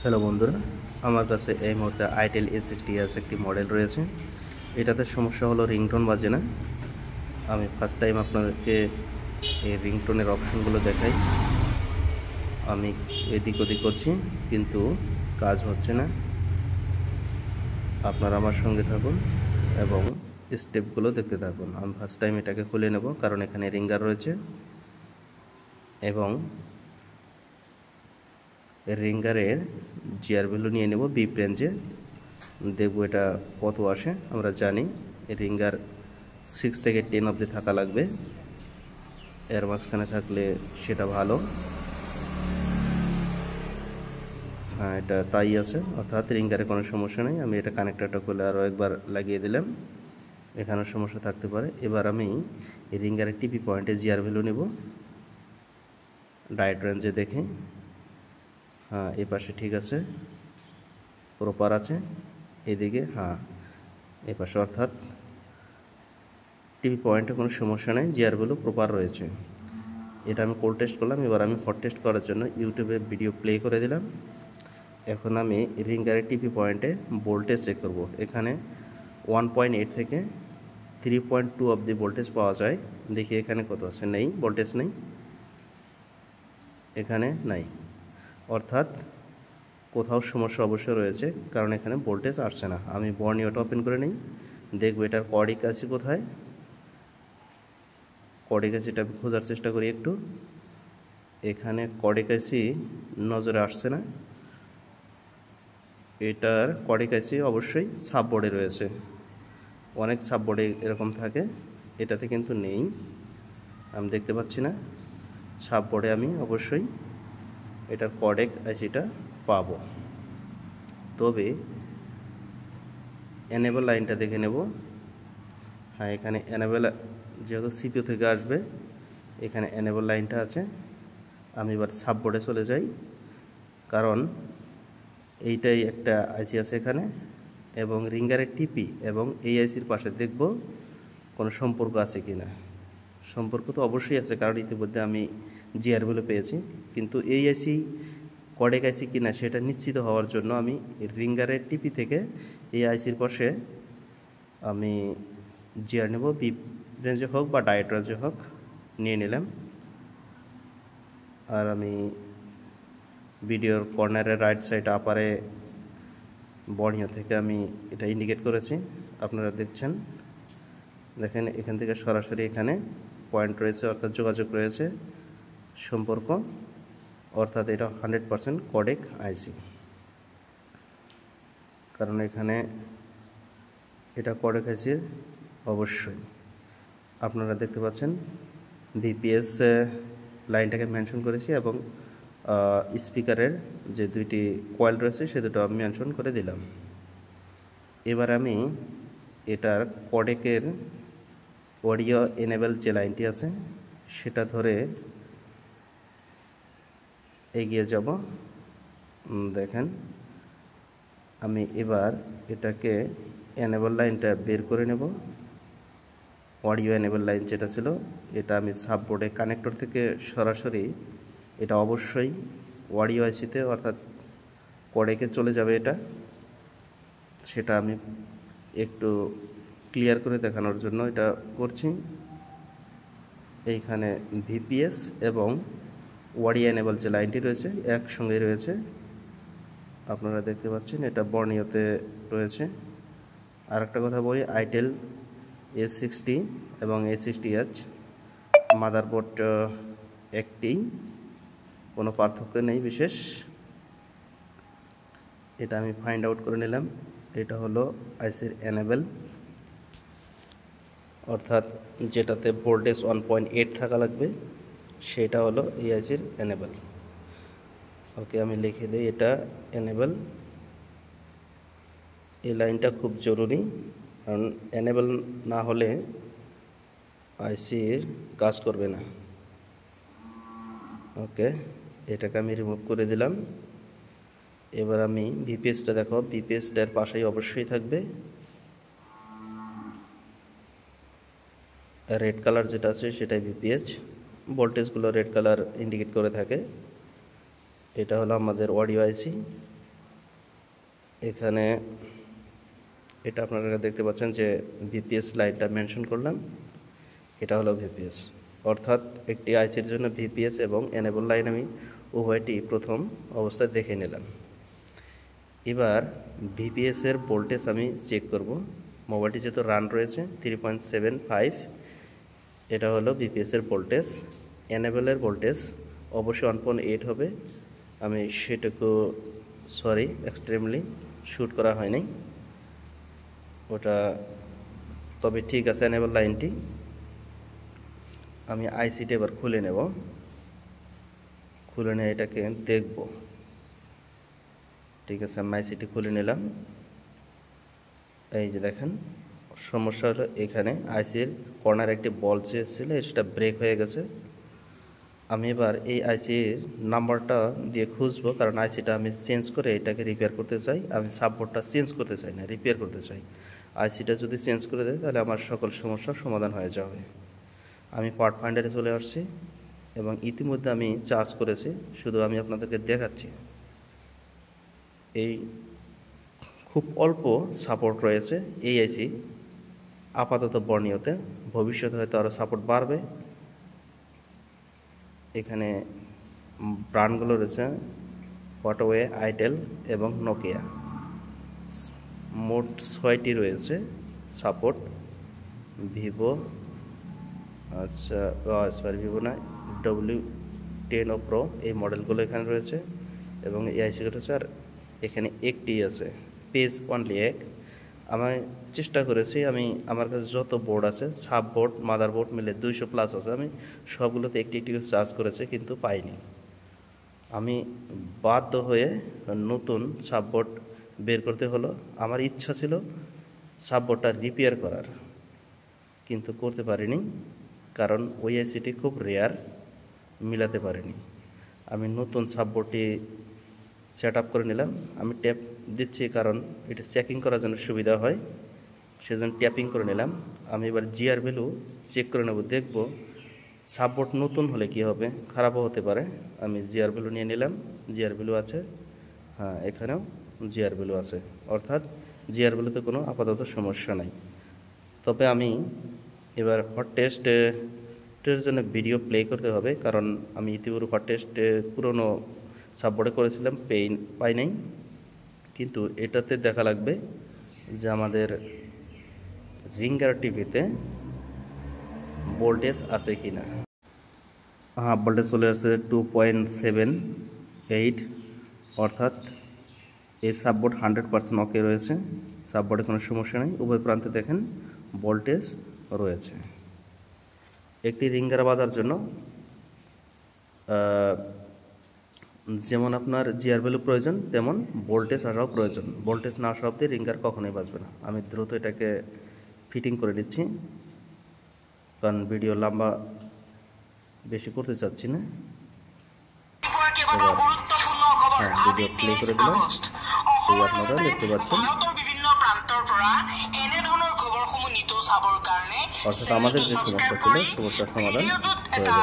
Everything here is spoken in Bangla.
হ্যালো বন্ধুরা, আমার কাছে এই মুহূর্তে আইটেল A60s একটি মডেল রয়েছে। এটাতে সমস্যা হলো রিংটোন বাজে না। আমি ফার্স্ট টাইম আপনাদেরকে এই রিংটোনের অপশনগুলো দেখাই। আমি এদিক ওদিক করছি কিন্তু কাজ হচ্ছে না। আপনারা আমার সঙ্গে থাকুন এবং স্টেপগুলো দেখতে থাকুন। আমি ফার্স্ট টাইম এটাকে খুলে নেব কারণ এখানে রিঙ্গার রয়েছে এবং রিঙ্গারের জিআর ভ্যালু নিয়ে নেব বিপ রেঞ্জে, দেখব এটা কত আসে। আমরা জানি রিঙ্গার 6 থেকে 10 অবধি থাকা লাগবে, এর মাঝখানে থাকলে সেটা ভালো। হ্যাঁ, এটা তাই আছে, অর্থাৎ রিঙ্গারে কোনো সমস্যা নেই। আমি এটা কানেক্টরটা খুলে আরও একবার লাগিয়ে দিলাম, এখানেও সমস্যা থাকতে পারে। এবার আমি এই রিঙ্গারের টিপি পয়েন্টে জিআর ভ্যালু নেব ডায়েট রেঞ্জে দেখে। হ্যাঁ, এই পাশে ঠিক আছে, প্রপার আছে। এদিকে হ্যাঁ, এই পাশে, অর্থাৎ টিভি পয়েন্টে কোনো সমস্যা নেই, জিআর ভ্যালু প্রপার রয়েছে। এটা আমি কোল্ড টেস্ট করলাম। এবার আমি হট টেস্ট করার জন্য ইউটিউবে ভিডিও প্লে করে দিলাম। এখন আমি রিঙ্গারের টিপি পয়েন্টে ভোল্টেজ চেক করব। এখানে 1.8 থেকে 3.2 অবধি ভোল্টেজ পাওয়া যায়। দেখি এখানে কত আছে। নেই, ভোল্টেজ নেই, এখানে নাই, অর্থাৎ কোথাও সমস্যা অবশ্যই রয়েছে, কারণ এখানে ভোল্টেজ আসছে না। আমি বর্নিওটা ওপেন করে নিই, দেখব এটার কর্ডিক আছে কোথায়। কর্ডিক আইসিটা খোঁজার চেষ্টা করি একটু। এখানে কর্ডিক আইসি নজরে আসছে না। এটার কর্ডিক আইসি অবশ্যই সাববোর্ডে রয়েছে, অনেক সাববোর্ডে এরকম থাকে, এটাতে কিন্তু নেই, আমি দেখতে পাচ্ছি না। সাববোর্ডে আমি অবশ্যই এটার কর্ডিক আইসিটা পাবো। তবে এনেবল লাইনটা দেখে নেব। হ্যাঁ, এখানে এনেবল, যেহেতু সিপিইউ থেকে আসবে, এখানে এনেবল লাইনটা আছে। আমি এবার সাববোর্ডে চলে যাই, কারণ এইটাই একটা আইসি আছে এখানে, এবং রিঙ্গারের টিপি এবং এই আইসির পাশে দেখব কোনো সম্পর্ক আছে কি না। সম্পর্ক তো অবশ্যই আছে, কারণ ইতিমধ্যে আমি জিআর ভ্যালু পেয়েছি। কিন্তু এই আইসি কর্ডেক আইসি কিনা সেটা নিশ্চিত হওয়ার জন্য আমি রিঙ্গারের টিপি থেকে এই আইসির পাশে আমি জিআর নেব, বিপ রেঞ্জে হোক বা ডায়েট রেঞ্জে হোক, নিয়ে নিলাম। আর আমি ভিডিওর কর্নারের রাইট সাইড আপারে বর্নিও থেকে আমি এটা ইন্ডিকেট করেছি, আপনারা দেখছেন। দেখেন এখান থেকে সরাসরি এখানে পয়েন্ট রয়েছে, অর্থাৎ যোগাযোগ রয়েছে, সম্পর্ক, অর্থাৎ এটা 100% কর্ডেক আইসি, কারণ এখানে এটা কর্ডেক আইসির অবশ্যই। আপনারা দেখতে পাচ্ছেন ভিপিএস লাইনটাকে মেনশন করেছি এবং স্পিকারের যে দুইটি কয়েল রয়েছে সে দুটো আমি মেনশন করে দিলাম। এবার আমি এটার কর্ডেকের অডিও এনেবল যে লাইনটি আছে সেটা ধরে এগিয়ে যাব। দেখেন আমি এবার এটাকে এনেবল লাইনটা বের করে নেব। অডিও এনেবল লাইন যেটা ছিল এটা আমি সাববোর্ডে কানেক্টর থেকে সরাসরি, এটা অবশ্যই অডিও আইসিতে অর্থাৎ কর্ডেকে চলে যাবে এটা, সেটা আমি একটু ক্লিয়ার করে দেখানোর জন্য এটা করছি। এইখানে ভিপিএস এবং অডিও এনেবল যে লাইনটি রয়েছে একসঙ্গে রয়েছে, আপনারা দেখতে পাচ্ছেন, এটা বর্নিওতে রয়েছে। আর একটা কথা বলি, আইটেল A60 এবং A60H মাদারবোর্ড একটি, কোনো পার্থক্য নেই বিশেষ। এটা আমি ফাইন্ড আউট করে নিলাম। এটা হলো আইসির এনেবল, অর্থাৎ যেটাতে ভোল্টেজ 1.8 থাকা লাগবে সেটা হলো এই আইসির এনেবল। ওকে, আমি লিখে দিই এটা এনেবল। এই লাইনটা খুব জরুরি, কারণ এনেবল না হলে আইসির কাজ করবে না। ওকে, এটাকে আমি রিমুভ করে দিলাম। এবার আমি ভিপিএসটা দেখো, ভিপিএসটার পাশেই অবশ্যই থাকবে রেড কালার যেটা আছে সেটাই ভিপিএস, ভোল্টেজগুলো রেড কালার ইন্ডিকেট করে থাকে। এটা হলো আমাদের অডিও আইসি এখানে এটা আপনারা দেখতে পাচ্ছেন যে ভিপিএস লাইনটা মেনশন করলাম, এটা হলো ভিপিএস। অর্থাৎ একটি আইসির জন্য ভিপিএস এবং এনেবল লাইন আমি উভয়টি প্রথম অবস্থায় দেখে নিলাম। এবার ভিপিএসের ভোল্টেজ আমি চেক করব। মোবাইলটি যেহেতু রান রয়েছে 3.75, এটা হলো ভিপিএসের ভোল্টেজ। এনেবলের ভোল্টেজ অবশ্যই 1.8 হবে। আমি সেটুকু এক্সট্রিমলি শ্যুট করা হয়নি ওটা, তবে ঠিক আছে। এনেবল লাইনটি আমি আইসিটি এবার খুলে নেব, খুলে নিয়ে এটাকে দেখব। ঠিক আছে, আমি আইসিটি খুলে নিলাম। এই যে দেখেন, সমস্যা হলো এখানে আইসির কর্নার একটি বল ছিল, সেটা ব্রেক হয়ে গেছে। আমি এবার এই আইসির নাম্বারটা দিয়ে খুঁজবো, কারণ আইসিটা আমি চেঞ্জ করে এটাকে রিপেয়ার করতে চাই। আমি সাপোর্টটা চেঞ্জ করতে চাই না, রিপেয়ার করতে চাই। আইসিটা যদি চেঞ্জ করে দেয় তাহলে আমার সকল সমস্যার সমাধান হয়ে যাবে। আমি পার্ট ফাইন্ডারে চলে আসছি এবং ইতিমধ্যে আমি চার্জ করেছি, শুধু আমি আপনাদেরকে দেখাচ্ছি। এই খুব অল্প সাপোর্ট রয়েছে এই আইসি আপাতত বর্ণীয়তে, ভবিষ্যতে হয়তো আরও সাপোর্ট বাড়বে। এখানে ব্র্যান্ডগুলো রয়েছে হটওয়ে, আইটেল এবং নোকিয়া। মোট 6টি রয়েছে সাপোর্ট। ভিভো, ভিভো না, W10 Pro এই মডেলগুলো এখানে রয়েছে এবং এই আইসিগুলো রয়েছে। আর এখানে একটি আছে, পেজ অনলি এক। আমি চেষ্টা করেছি, আমার কাছে যত বোর্ড আছে, সাব বোর্ড, মাদার বোর্ড মিলে 200+ আছে, আমি সবগুলোতে একটি একটি চার্জ করেছি কিন্তু পাইনি। আমি বাধ্য হয়ে নতুন সাববোর্ড বের করতে হলো। আমার ইচ্ছা ছিল সাববোর্ডটা রিপেয়ার করার, কিন্তু করতে পারিনি, কারণ ওই আইসিটি খুব রেয়ার, মিলাতে পারিনি। আমি নতুন সাববোর্ডটি সেট আপ করে নিলাম। আমি ট্যাপ দিচ্ছি কারণ এটা চেকিং করার জন্য সুবিধা হয়, সেজন্য ট্যাপিং করে নিলাম। আমি এবার জিআর ভ্যালু চেক করে নেব, দেখব সাববোর্ড নতুন হলে কি হবে, খারাপও হতে পারে। আমি জিআর ভ্যালু নিয়ে নিলাম, জিআর ভ্যালু আছে, হ্যাঁ এখানেও জিআর ভ্যালু আছে, অর্থাৎ জিআর ভ্যালুতে কোনো আপাতত সমস্যা নাই। তবে আমি এবার হট টেস্টের জন্য ভিডিও প্লে করতে হবে, কারণ আমি ইতিপূর্বে হট টেস্ট পুরনো সাববোর্ডে করেছিলাম, পাই নাই। কিন্তু এটাতে দেখা লাগবে যে আমাদের রিঙ্গার টিভিতে ভোল্টেজ আছে কি না। হ্যাঁ, ভোল্টেজ চলে আসছে 2.78, অর্থাৎ এই সাববোর্ড 100% ওকে রয়েছে, সাববোর্ডে কোনো সমস্যা নেই। উভয় প্রান্তে দেখেন ভোল্টেজ রয়েছে। একটি রিঙ্গার বাজার জন্য যেমন আপনার জিআর ভ্যালু প্রয়োজন, তেমন ভোল্টেজ আসাও প্রয়োজন। ভোল্টেজ না আসা অবধি রিঙ্গার কখনোই বাজবে না। আমি দ্রুত এটাকে ফিটিং করে নিচ্ছি, কারণ ভিডিও লম্বা বেশি করতে চাচ্ছি না। ভিডিও প্লে করে দিলাম, এই আপনারা দেখতে পাচ্ছেন। অর্থাৎ আমাদের যে সমস্যা ছিল, সমস্যার সমাধান হয়ে গেছে।